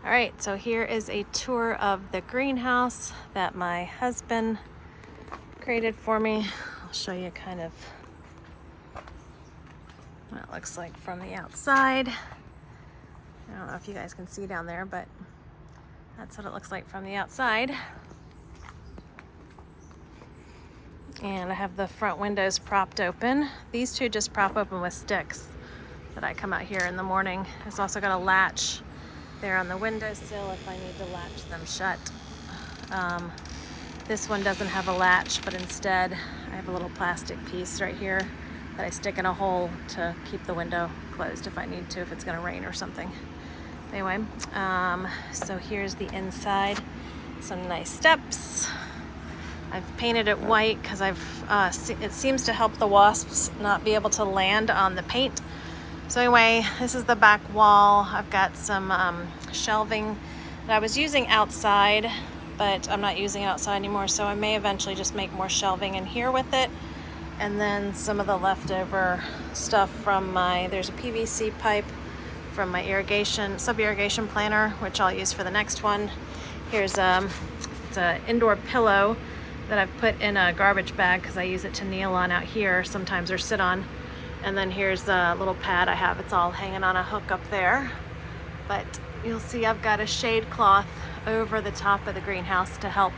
All right, so here is a tour of the greenhouse that my husband created for me. I'll show you kind of what it looks like from the outside. I don't know if you guys can see down there, but that's what it looks like from the outside. And I have the front windows propped open. These two just prop open with sticks that I come out here in the morning. It's also got a latch there on the windowsill if I need to latch them shut. This one doesn't have a latch, but instead I have a little plastic piece right here that I stick in a hole to keep the window closed if I need to, if it's gonna rain or something. Anyway, so here's the inside. Some nice steps. I've painted it white because it seems to help the wasps not be able to land on the paint. So anyway, this is the back wall. I've got some shelving that I was using outside, but I'm not using it outside anymore, so I may eventually just make more shelving in here with it. And then some of the leftover stuff from there's a PVC pipe from my sub-irrigation planter, which I'll use for the next one. Here's it's an indoor pillow that I've put in a garbage bag because I use it to kneel on out here sometimes or sit on. And then here's a little pad I have. It's all hanging on a hook up there. But you'll see I've got a shade cloth over the top of the greenhouse to help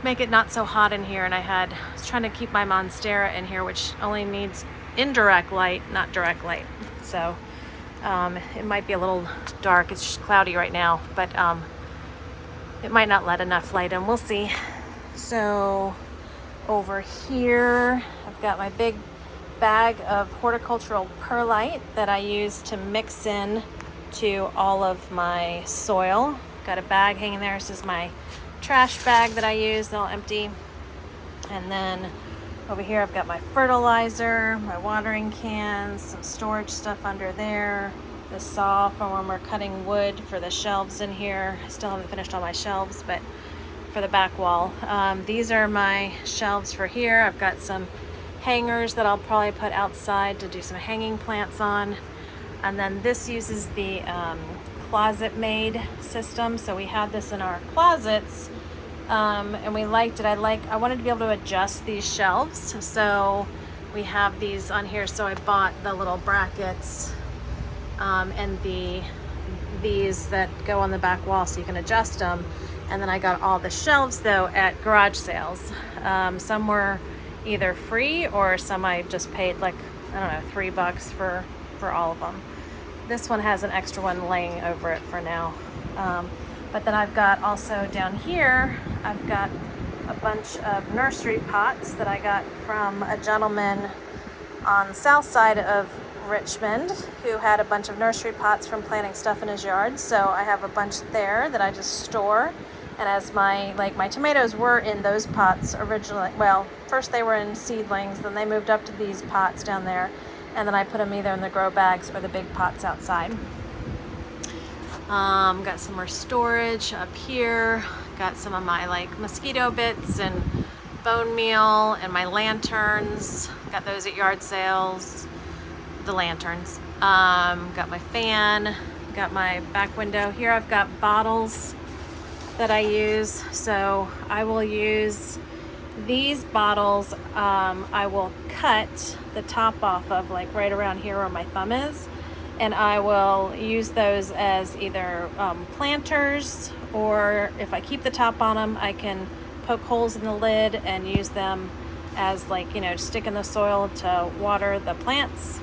make it not so hot in here. And I was trying to keep my monstera in here, which only needs indirect light, not direct light. So it might be a little dark. It's just cloudy right now, but it might not let enough light in. We'll see. So over here, I've got my big bag of horticultural perlite that I use to mix in to all of my soil. Got a bag hanging there. This is my trash bag that I use, all empty. And then over here I've got my fertilizer, my watering cans, some storage stuff under there, the saw for when we're cutting wood for the shelves in here. I still haven't finished all my shelves, but for the back wall. These are my shelves for here. I've got some hangers that I'll probably put outside to do some hanging plants on. And then this uses the closet made system. So we had this in our closets and we liked it. I wanted to be able to adjust these shelves. So we have these on here. So I bought the little brackets and these that go on the back wall so you can adjust them. And then I got all the shelves though at garage sales. Some were either free or some I just paid like, I don't know, $3 for all of them. This one has an extra one laying over it for now. But then I've got also down here, I've got a bunch of nursery pots that I got from a gentleman on the south side of Richmond who had a bunch of nursery pots from planting stuff in his yard. So I have a bunch there that I just store. And as my tomatoes were in those pots originally, well, first they were in seedlings, then they moved up to these pots down there, and then I put them either in the grow bags or the big pots outside. Got some more storage up here. Got some of my mosquito bits and bone meal and my lanterns. Got those at yard sales, the lanterns. Got my fan, got my back window. Here I've got bottles that I use. So I will use these bottles. I will cut the top off of right around here where my thumb is, and I will use those as either planters, or if I keep the top on them, I can poke holes in the lid and use them as stick in the soil to water the plants.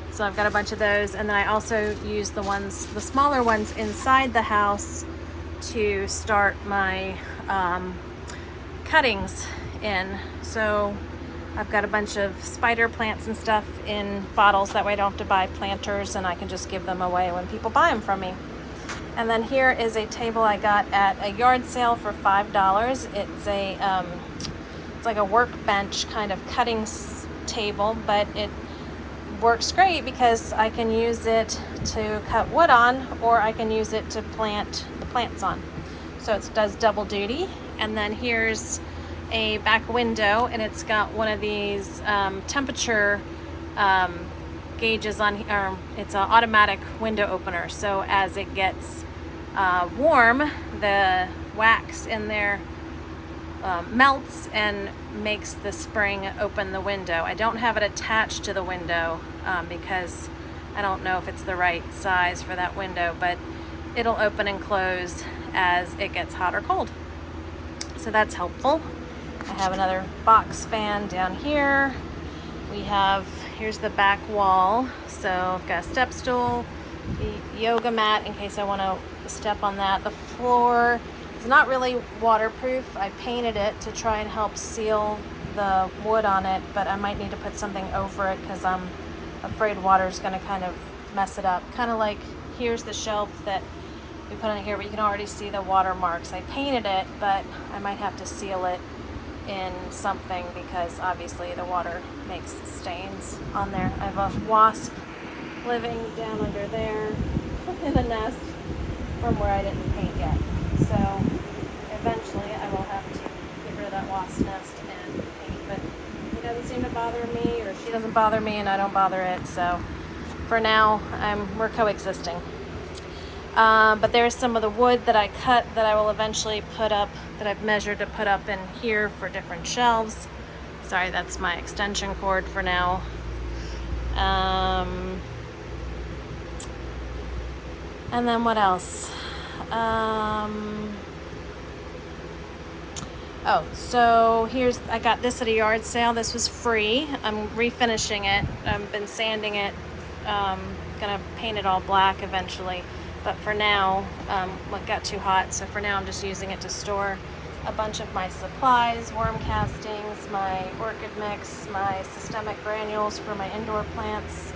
So I've got a bunch of those, and then I also use the smaller ones inside the house to start my cuttings in. So I've got a bunch of spider plants and stuff in bottles. That way I don't have to buy planters, and I can just give them away when people buy them from me. And then here is a table I got at a yard sale for $5. It's like a workbench kind of cutting table, but it works great because I can use it to cut wood on, or I can use it to plant the plants on. So it does double duty. And then here's a back window, and it's got one of these temperature gauges on here. It's an automatic window opener. So as it gets warm, the wax in there melts and makes the spring open the window. I don't have it attached to the window because I don't know if it's the right size for that window, but it'll open and close as it gets hot or cold. So that's helpful. I have another box fan down here. Here's the back wall. So I've got a step stool, the yoga mat in case I want to step on that. The floor is not really waterproof. I painted it to try and help seal the wood on it, but I might need to put something over it because I'm afraid water is going to kind of mess it up. Kind of like here's the shelf that we put on here, but you can already see the watermarks. I painted it, but I might have to seal it in something because obviously the water makes stains on there. I have a wasp living down under there in a nest from where I didn't paint yet. So eventually I will have to get rid of that wasp nest and paint, but it doesn't seem to bother me, or she doesn't bother me and I don't bother it. So for now, we're coexisting. But there's some of the wood that I cut that I will eventually put up, that I've measured to put up in here for different shelves. Sorry, that's my extension cord for now. And then what else? So I got this at a yard sale. This was free. I'm refinishing it. I've been sanding it. Gonna paint it all black eventually. But for now, it got too hot, so for now I'm just using it to store a bunch of my supplies, worm castings, my orchid mix, my systemic granules for my indoor plants,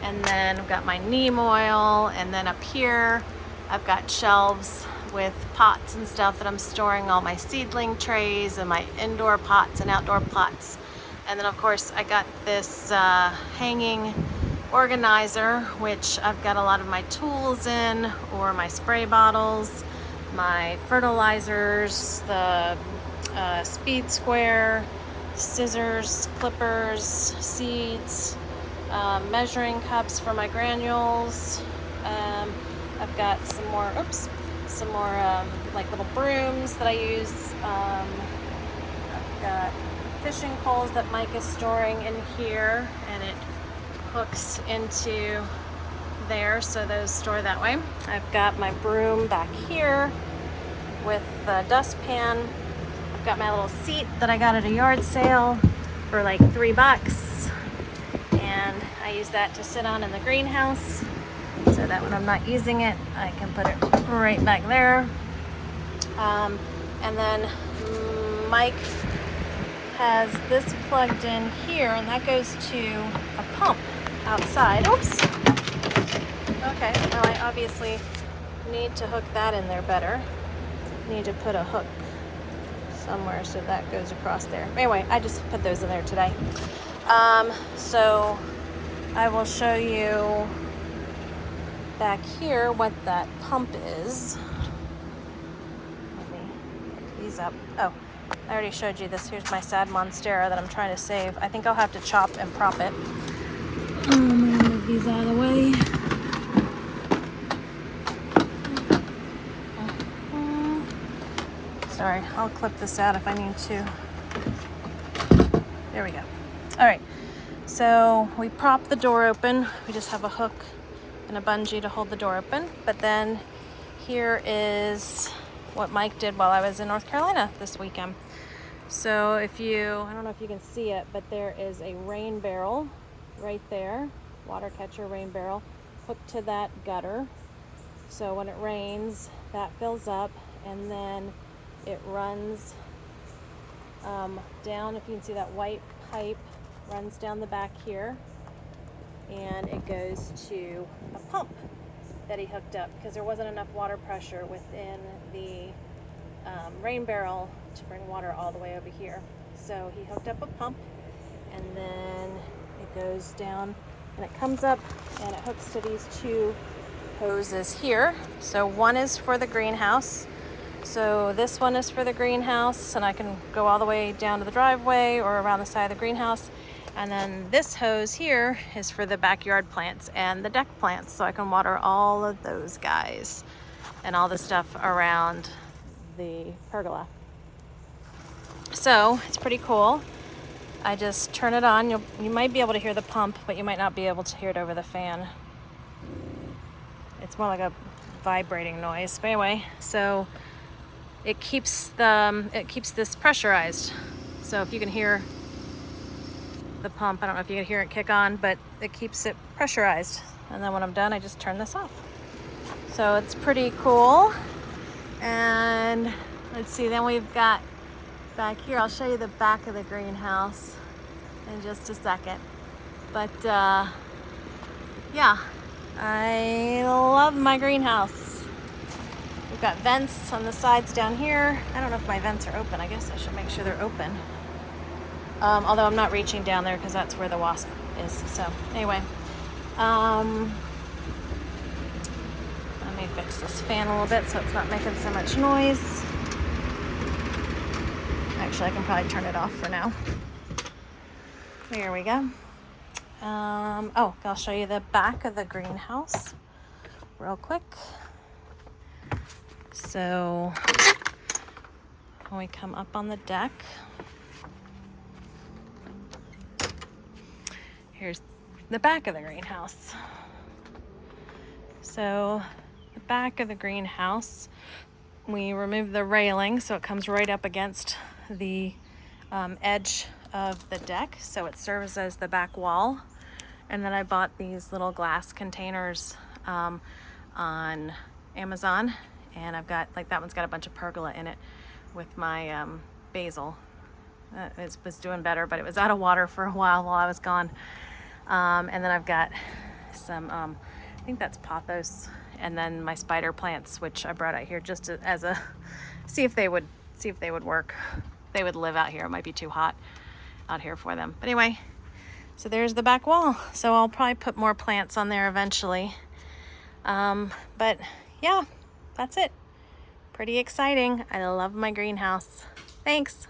and then I've got my neem oil, and then up here I've got shelves with pots and stuff that I'm storing all my seedling trays and my indoor pots and outdoor pots. And then of course I got this hanging organizer, which I've got a lot of my tools in, or my spray bottles, my fertilizers, the speed square, scissors, clippers, seeds, measuring cups for my granules. I've got some more like little brooms that I use. I've got fishing poles that Mike is storing in here, and it hooks into there, so those store that way. I've got my broom back here with the dustpan. I've got my little seat that I got at a yard sale for like $3, and I use that to sit on in the greenhouse so that when I'm not using it I can put it right back there. And then Mike has this plugged in here, and that goes to a pump outside. Oops. Okay, well I obviously need to hook that in there better. Need to put a hook somewhere so that goes across there. Anyway, I just put those in there today. So I will show you back here what that pump is. Let me pick these up. Oh, I already showed you this. Here's my sad monstera that I'm trying to save. I think I'll have to chop and prop it. I'm gonna move these out of the way. Sorry, I'll clip this out if I need to. There we go. All right, so we prop the door open. We just have a hook and a bungee to hold the door open. But then here is what Mike did while I was in North Carolina this weekend. So I don't know if you can see it, but there is a rain barrel right there, water catcher rain barrel, hooked to that gutter. So when it rains, that fills up, and then it runs down. If you can see that white pipe runs down the back here, and it goes to a pump that he hooked up because there wasn't enough water pressure within the rain barrel to bring water all the way over here. So he hooked up a pump, and then it goes down and it comes up and it hooks to these two hoses here. So one is for the greenhouse. So this one is for the greenhouse, and I can go all the way down to the driveway or around the side of the greenhouse. And then this hose here is for the backyard plants and the deck plants, so I can water all of those guys. and all the stuff around the pergola. So it's pretty cool. I just turn it on. You might be able to hear the pump, but you might not be able to hear it over the fan. It's more like a vibrating noise. But anyway, so it keeps this pressurized. So if you can hear the pump, I don't know if you can hear it kick on, but it keeps it pressurized. And then when I'm done, I just turn this off. So it's pretty cool. And let's see, then we've got back here, I'll show you the back of the greenhouse in just a second. But yeah, I love my greenhouse. We've got vents on the sides down here. I don't know if my vents are open. I guess I should make sure they're open. Although I'm not reaching down there because that's where the wasp is. So anyway, let me fix this fan a little bit so it's not making so much noise. Actually, I can probably turn it off for now. Here we go. Oh, I'll show you the back of the greenhouse real quick. So when we come up on the deck, here's the back of the greenhouse. So the back of the greenhouse, we remove the railing so it comes right up against the edge of the deck, so it serves as the back wall. And then I bought these little glass containers on Amazon, and I've got, like, that one's got a bunch of pergola in it with my basil. It was doing better, but it was out of water for a while I was gone. And then I've got some I think that's pothos, and then my spider plants, which I brought out here just as a see if they would work. They would live out here. It might be too hot out here for them. But anyway, so there's the back wall. So I'll probably put more plants on there eventually. But yeah, that's it. Pretty exciting. I love my greenhouse. Thanks.